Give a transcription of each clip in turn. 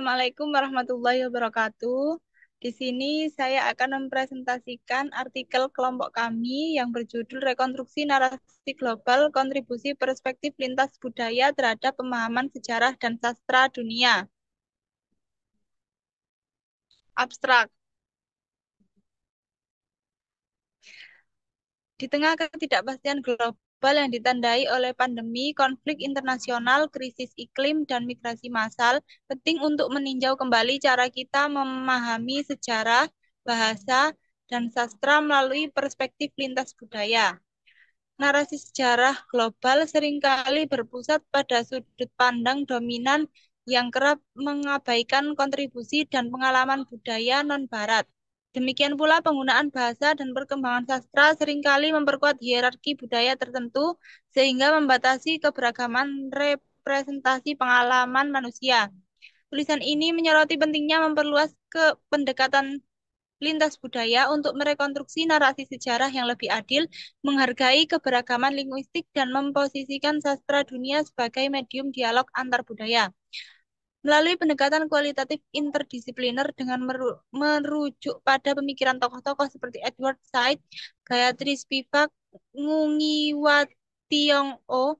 Assalamualaikum warahmatullahi wabarakatuh. Di sini saya akan mempresentasikan artikel kelompok kami yang berjudul Rekonstruksi Narasi Global, Kontribusi Perspektif Lintas Budaya terhadap Pemahaman Sejarah dan Sastra Dunia. Abstrak. Di tengah ketidakpastian global yang ditandai oleh pandemi, konflik internasional, krisis iklim, dan migrasi massal, penting untuk meninjau kembali cara kita memahami sejarah, bahasa, dan sastra melalui perspektif lintas budaya. Narasi sejarah global seringkali berpusat pada sudut pandang dominan yang kerap mengabaikan kontribusi dan pengalaman budaya non-Barat. Demikian pula penggunaan bahasa dan perkembangan sastra seringkali memperkuat hierarki budaya tertentu sehingga membatasi keberagaman representasi pengalaman manusia. Tulisan ini menyoroti pentingnya memperluas pendekatan lintas budaya untuk merekonstruksi narasi sejarah yang lebih adil, menghargai keberagaman linguistik, dan memposisikan sastra dunia sebagai medium dialog antar budaya. Melalui pendekatan kualitatif interdisipliner dengan merujuk pada pemikiran tokoh-tokoh seperti Edward Said, Gayatri Spivak, Ngungiwationgo,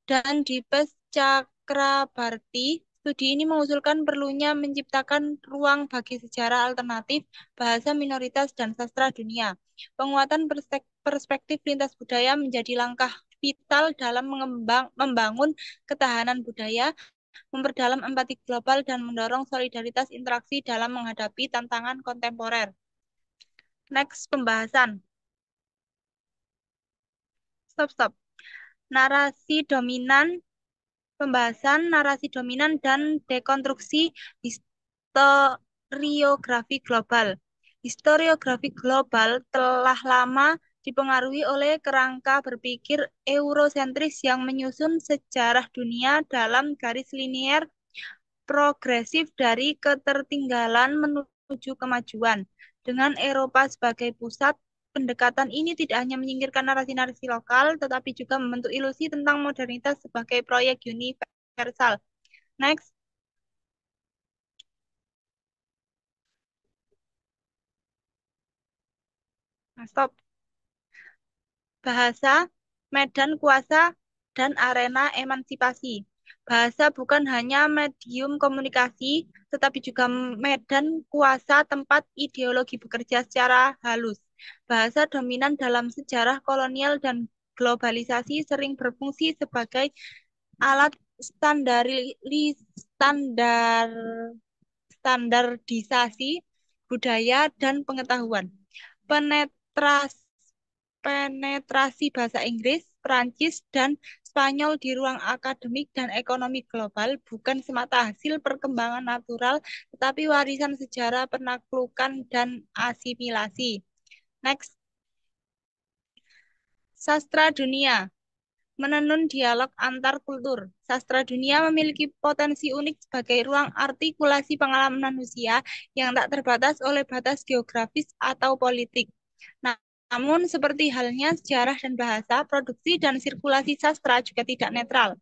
dan Dipes Cakrabarty, studi ini mengusulkan perlunya menciptakan ruang bagi sejarah alternatif, bahasa minoritas, dan sastra dunia. Penguatan perspektif lintas budaya menjadi langkah vital dalam membangun ketahanan budaya, memperdalam empati global, dan mendorong solidaritas interaksi dalam menghadapi tantangan kontemporer. Next, pembahasan. Stop. Narasi dominan, pembahasan narasi dominan dan dekonstruksi historiografi global. Historiografi global telah lama dipengaruhi oleh kerangka berpikir eurosentris yang menyusun sejarah dunia dalam garis linier progresif dari ketertinggalan menuju kemajuan. Dengan Eropa sebagai pusat, pendekatan ini tidak hanya menyingkirkan narasi-narasi lokal, tetapi juga membentuk ilusi tentang modernitas sebagai proyek universal. Next. Nah, stop. Bahasa, medan kuasa, dan arena emansipasi. Bahasa bukan hanya medium komunikasi, tetapi juga medan kuasa tempat ideologi bekerja secara halus. Bahasa dominan dalam sejarah kolonial dan globalisasi sering berfungsi sebagai alat standardisasi budaya dan pengetahuan. Penetrasi penetrasi bahasa Inggris, Perancis, dan Spanyol di ruang akademik dan ekonomi global bukan semata hasil perkembangan natural, tetapi warisan sejarah penaklukan dan asimilasi. Next. Sastra dunia. Menenun dialog antar kultur. Sastra dunia memiliki potensi unik sebagai ruang artikulasi pengalaman manusia yang tak terbatas oleh batas geografis atau politik. Namun, seperti halnya sejarah dan bahasa, produksi dan sirkulasi sastra juga tidak netral.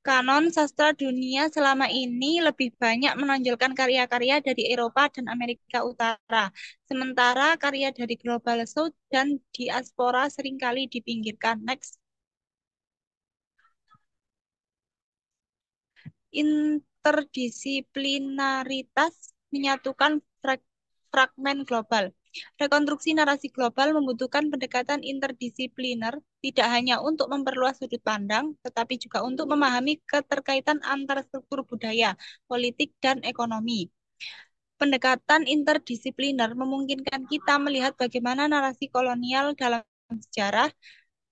Kanon sastra dunia selama ini lebih banyak menonjolkan karya-karya dari Eropa dan Amerika Utara, sementara karya dari Global South dan diaspora seringkali dipinggirkan. Next. Interdisiplinaritas menyatukan fragmen global. Rekonstruksi narasi global membutuhkan pendekatan interdisipliner tidak hanya untuk memperluas sudut pandang, tetapi juga untuk memahami keterkaitan antar struktur budaya, politik, dan ekonomi. Pendekatan interdisipliner memungkinkan kita melihat bagaimana narasi kolonial dalam sejarah,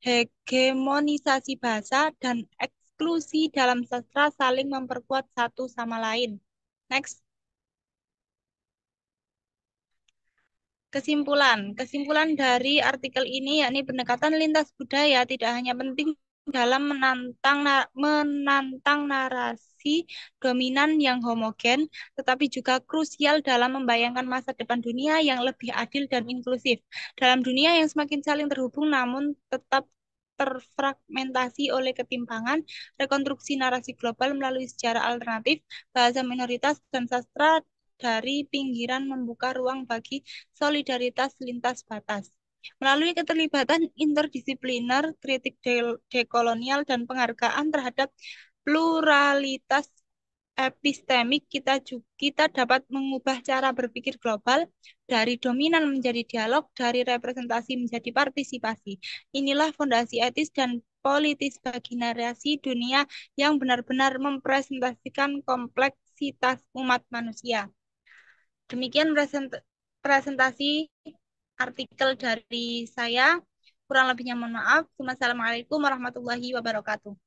hegemonisasi bahasa, dan eksklusi dalam sastra saling memperkuat satu sama lain. Next. Kesimpulan dari artikel ini yakni pendekatan lintas budaya tidak hanya penting dalam menantang narasi dominan yang homogen, tetapi juga krusial dalam membayangkan masa depan dunia yang lebih adil dan inklusif. Dalam dunia yang semakin saling terhubung namun tetap terfragmentasi oleh ketimpangan, rekonstruksi narasi global melalui sejarah alternatif, bahasa minoritas, dan sastra dari pinggiran membuka ruang bagi solidaritas lintas batas. Melalui keterlibatan interdisipliner, kritik dekolonial, dan penghargaan terhadap pluralitas epistemik, kita dapat mengubah cara berpikir global dari dominan menjadi dialog, dari representasi menjadi partisipasi. Inilah fondasi etis dan politis bagi narasi dunia yang benar-benar mempresentasikan kompleksitas umat manusia. Demikian presentasi artikel dari saya. Kurang lebihnya mohon maaf. Wassalamualaikum warahmatullahi wabarakatuh.